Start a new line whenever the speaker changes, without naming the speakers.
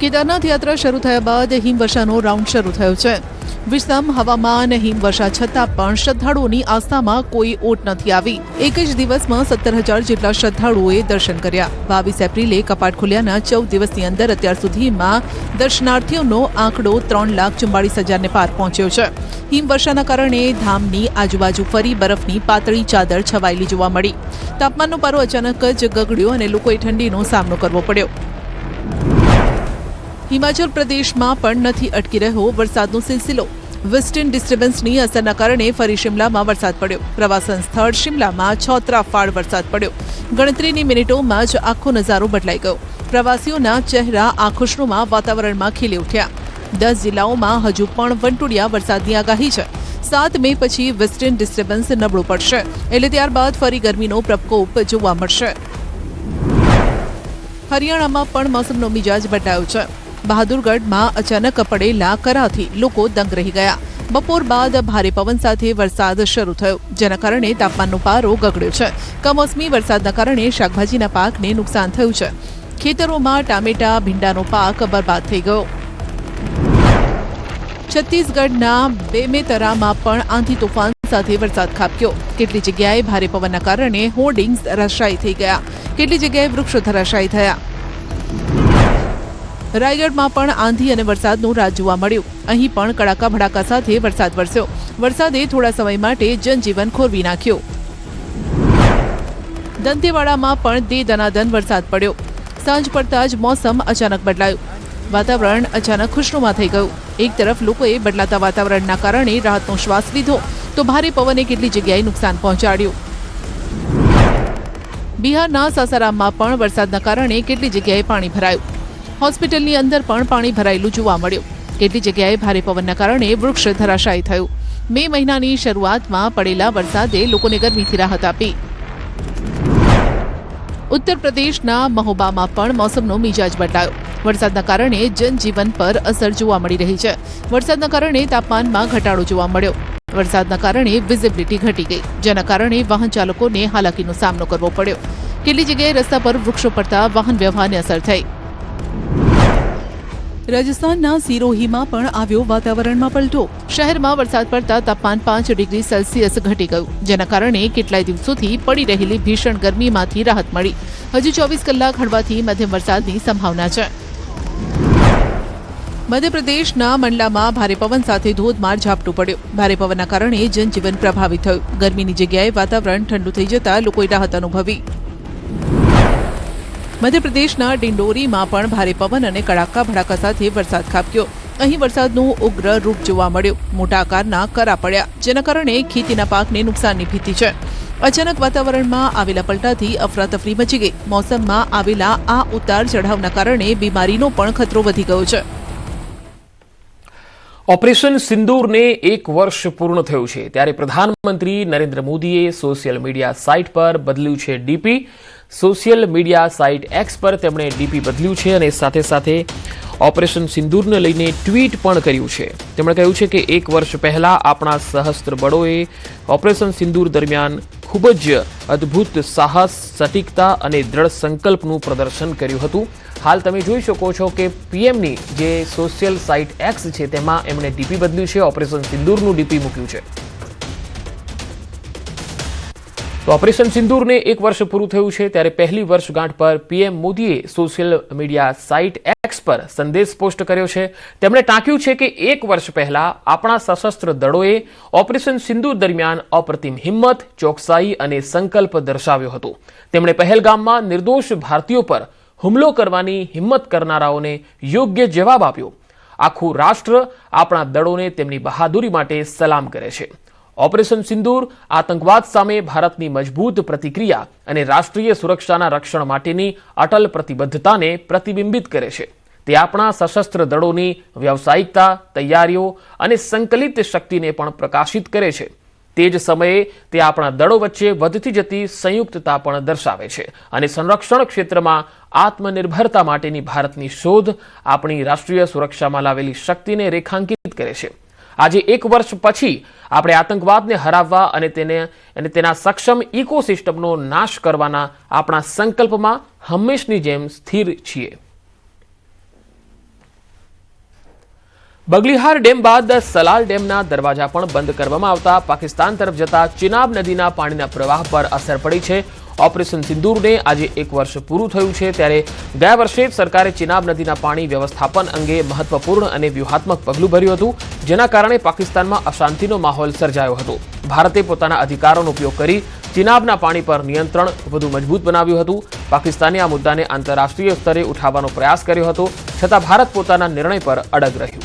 કેદારનાથ યાત્રા શરૂ થયા બાદ હિમવર્ષાનો રાઉન્ડ શરૂ થયો છે. વિષમ હવામાન, હિમવર્ષા છતાં પણ શ્રદ્ધાળુઓની આસ્થામાં કોઈ ઓટ નથી આવી. એક જ દિવસમાં 17,000 જેટલા શ્રદ્ધાળુઓએ દર્શન કર્યા. 22 એપ્રિલે કપાટ ખુલ્યાના 14 દિવસની અંદર અત્યાર સુધીમાં દર્શનાર્થીઓનો આંકડો 3,44,000ને પાર પહોંચ્યો છે. હિમવર્ષાના કારણે ધામની આજુબાજુ ફરી બરફની પાતળી ચાદર છવાયેલી જોવા મળી. તાપમાનનો પારો અચાનક જ ગગડ્યો અને લોકોએ ઠંડીનો સામનો કરવો પડ્યો. હિમાચલ પ્રદેશમાં પણ નથી અટકી રહ્યો વરસાદનો સિલસિલો. વેસ્ટર્ન ડિસ્ટર્બન્સની અસરના કારણે ફરી શિમલામાં વરસાદ પડ્યો. પ્રવાસન સ્થળ શિમલામાં છોતરાફાળ વરસાદ પડ્યો. ગણતરીની મિનિટોમાં જ આખો નજારો બદલાઈ ગયો. પ્રવાસીઓના ચહેરા આખુશનુમા વાતાવરણમાં ખીલી ઉઠ્યા. 10 જિલ્લાઓમાં હજુ પણ વંટોળિયા વરસાદની આગાહી છે. 7 મે પછી વેસ્ટર્ન ડિસ્ટર્બન્સ નબળું પડશે એટલે ત્યારબાદ ફરી ગરમીનો પ્રકોપ જોવા મળશે. હરિયાણામાં પણ મોસમનો મિજાજ બદલાયો છે. બહાદુરગઢમાં અચાનક પડેલા કરાથી લોકો દંગ રહી ગયા. બપોર બાદ ભારે પવન સાથે વરસાદ શરૂ થયો, જેના કારણે તાપમાનનો પારો ગગડ્યો છે. કમોસમી વરસાદના કારણે શાકભાજીના પાકને નુકસાન થયું છે. ખેતરોમાં ટામેટા, ભીંડાનો પાક બરબાદ થઈ ગયો. છત્તીસગઢના બેમેતરામાં પણ આંધી તોફાન સાથે વરસાદ ખાબક્યો. કેટલી જગ્યાએ ભારે પવનના કારણે હોર્ડિંગ્સ ધરાશાયી થઈ ગયા. કેટલી જગ્યાએ વૃક્ષો ધરાશાયી થયા. રાયગઢમાં પણ આંધી અને વરસાદનું રાજ જોવા મળ્યું. અહીં પણ કડાકા ભડાકા સાથે વરસાદ વરસ્યો. વરસાદે થોડા સમય માટે જનજીવન ખોરવી નાખ્યું. દંતેવાડામાં પણ દે દનાદન વરસાદ પડ્યો. સાંજ પડતા જ મોસમ અચાનક બદલાયું. વાતાવરણ અચાનક ખુશનુમા થઈ ગયું. એક તરફ લોકોએ બદલાતા વાતાવરણના કારણે રાહતનો શ્વાસ લીધો, તો ભારે પવને કેટલી જગ્યાએ નુકસાન પહોંચાડ્યું. બિહારના સાસારામમાં પણ વરસાદના કારણે કેટલી જગ્યાએ પાણી ભરાયું. હોસ્પિટલની અંદર પણ પાણી ભરાયેલું જોવા મળ્યું. કેટલી જગ્યાએ ભારે પવનના કારણે વૃક્ષ ધરાશાયી થયું. મે મહિનાની શરૂઆતમાં પડેલા વરસાદે લોકોને ગરમીથી રાહત આપી. ઉત્તર પ્રદેશના મહોબામાં પણ મોસમનો મિજાજ બદલાયો. વરસાદના કારણે જનજીવન પર અસર જોવા મળી રહી છે. વરસાદના કારણે તાપમાનમાં ઘટાડો જોવા મળ્યો. વરસાદના કારણે વિઝિબિલિટી ઘટી ગઈ, જેના કારણે વાહન ચાલકોને હાલાકીનો સામનો કરવો પડ્યો. કેટલી જગ્યાએ રસ્તા પર વૃક્ષો પડતા વાહન વ્યવહારને અસર થઈ. રાજસ્થાનના સિરોહીમાં પણ આવ્યો વાતાવરણમાં પલટો. શહેરમાં વરસાદ પડતા તાપમાન 5 ડિગ્રી સેલ્સિયસ ઘટી ગયું, જેના કારણે કેટલાય દિવસોથી પડી રહેલી ભીષણ ગરમીમાંથી રાહત મળી. હજુ 24 કલાક હળવાથી મધ્યમ વરસાદની સંભાવના છે. મધ્યપ્રદેશના મંડલામાં ભારે પવન સાથે ધોધમાર ઝાપટું પડ્યું. ભારે પવનના કારણે જનજીવન પ્રભાવિત થયું. ગરમીની જગ્યાએ વાતાવરણ ઠંડુ થઈ જતા લોકોએ રાહત અનુભવી. મધ્યપ્રદેશના ડિંડોરીમાં પણ ભારે પવન અને કડાકા ભડાકા સાથે વરસાદ ખાબક્યો. અહીં વરસાદનું ઉગ્ર રૂપ જોવા મળ્યું. મોટા આકારના કરા પડ્યા, જેના કારણે ખેતીના પાકને નુકસાનની ભીતિ છે. અચાનક વાતાવરણમાં આવેલા પલટાથી અફરાતફરી મચી ગઈ. મોસમમાં આવેલા આ ઉતાર ચઢાવના કારણે બીમારીનો પણ ખતરો વધી ગયો છે.
ઓપરેશન સિંદૂરને 1 વર્ષ પૂર્ણ થયું છે, ત્યારે પ્રધાનમંત્રી નરેન્દ્ર મોદીએ સોશિયલ મીડિયા સાઇટ પર બદલ્યું છે DP. Social media site x પર તેમણે ડીપી બદલ્યું છે અને સાથે સાથે ઓપરેશન સિંદૂરને લઈને ટ્વીટ પણ કર્યું છે. તેમણે કહ્યું છે કે 1 વર્ષ પહેલા આપણા સશસ્ત્ર બળોએ ઓપરેશન સિંદૂર દરમિયાન ખૂબ જ અદ્ભુત સાહસ, સટીકતા અને દ્રઢ સંકલ્પનું પ્રદર્શન કર્યું હતું. હાલ તમે જોઈ શકો છો કે પીએમની જે સોશિયલ સાઇટ એક્સ છે તેમાં એમણે ડીપી બદલ્યું છે, ઓપરેશન સિંદૂરનું ડીપી મૂક્યું છે. તો ઓપરેશન સિંદૂરને 1 વર્ષ પૂરું થયું છે, ત્યારે પહેલી વર્ષગાંઠ પર પીએમ મોદીએ સોશિયલ મીડિયા સાઇટ એક્સ પર સંદેશ પોસ્ટ કર્યો છે. તેમણે ટાંક્યું છે કે 1 વર્ષ પહેલા આપણા સશસ્ત્ર દળોએ ઓપરેશન સિંદૂર દરમિયાન અપ્રતિમ હિંમત, ચોકસાઈ અને સંકલ્પ દર્શાવ્યો હતો. તેમણે પહેલગામમાં નિર્દોષ ભારતીયો પર હુમલો કરવાની હિંમત કરનારાઓને યોગ્ય જવાબ આપ્યો. આખું રાષ્ટ્ર આપણા દળોને તેમની બહાદુરી માટે સલામ કરે છે. ઓપરેશન સિંદૂર આતંકવાદ સામે ભારતની મજબૂત પ્રતિક્રિયા અને રાષ્ટ્રીય સુરક્ષાના રક્ષણ માટેની અટલ પ્રતિબદ્ધતાને પ્રતિબિંબિત કરે છે. તે આપણા સશસ્ત્ર દળોની વ્યાવસાયિકતા, તૈયારીઓ અને સંકલિત શક્તિને પણ પ્રકાશિત કરે છે. તે જ સમયે તે આપણા દળો વચ્ચે વધતી જતી સંયુક્તતા પણ દર્શાવે છે અને સંરક્ષણ ક્ષેત્રમાં આત્મનિર્ભરતા માટેની ભારતની શોધ આપણી રાષ્ટ્રીય સુરક્ષામાં લાવેલી શક્તિને રેખાંકિત કરે છે. આજે 1 વર્ષ પછી આપણે આતંકવાદને હરાવવા અને તેના સક્ષમ ઇકોસિસ્ટમનો નાશ કરવાના આપણા સંકલ્પમાં હંમેશની જેમ સ્થિર છીએ. બગલીહાર ડેમ બાદ સલાલ ડેમના દરવાજા પણ બંધ કરવામાં આવતા પાકિસ્તાન તરફ જતા ચિનાબ નદીના પાણીના પ્રવાહ પર અસર પડી છે. ઓપરેશન સિંદૂરને આજે 1 વર્ષ પૂરું થયું છે, ત્યારે ગયા વર્ષે જ સરકારે ચિનાબ નદીના પાણી વ્યવસ્થાપન અંગે મહત્વપૂર્ણ અને વ્યૂહાત્મક પગલું ભર્યું હતું, જેના કારણે પાકિસ્તાનમાં અશાંતિનો માહોલ સર્જાયો હતો. ભારતે પોતાના અધિકારોનો ઉપયોગ કરી ચિનાબના પાણી પર નિયંત્રણ વધુ મજબૂત બનાવ્યું હતું. પાકિસ્તાને આ મુદ્દાને આંતરરાષ્ટ્રીય સ્તરે ઉઠાવવાનો પ્રયાસ કર્યો હતો, છતાં ભારત પોતાના નિર્ણય પર અડગ રહ્યું.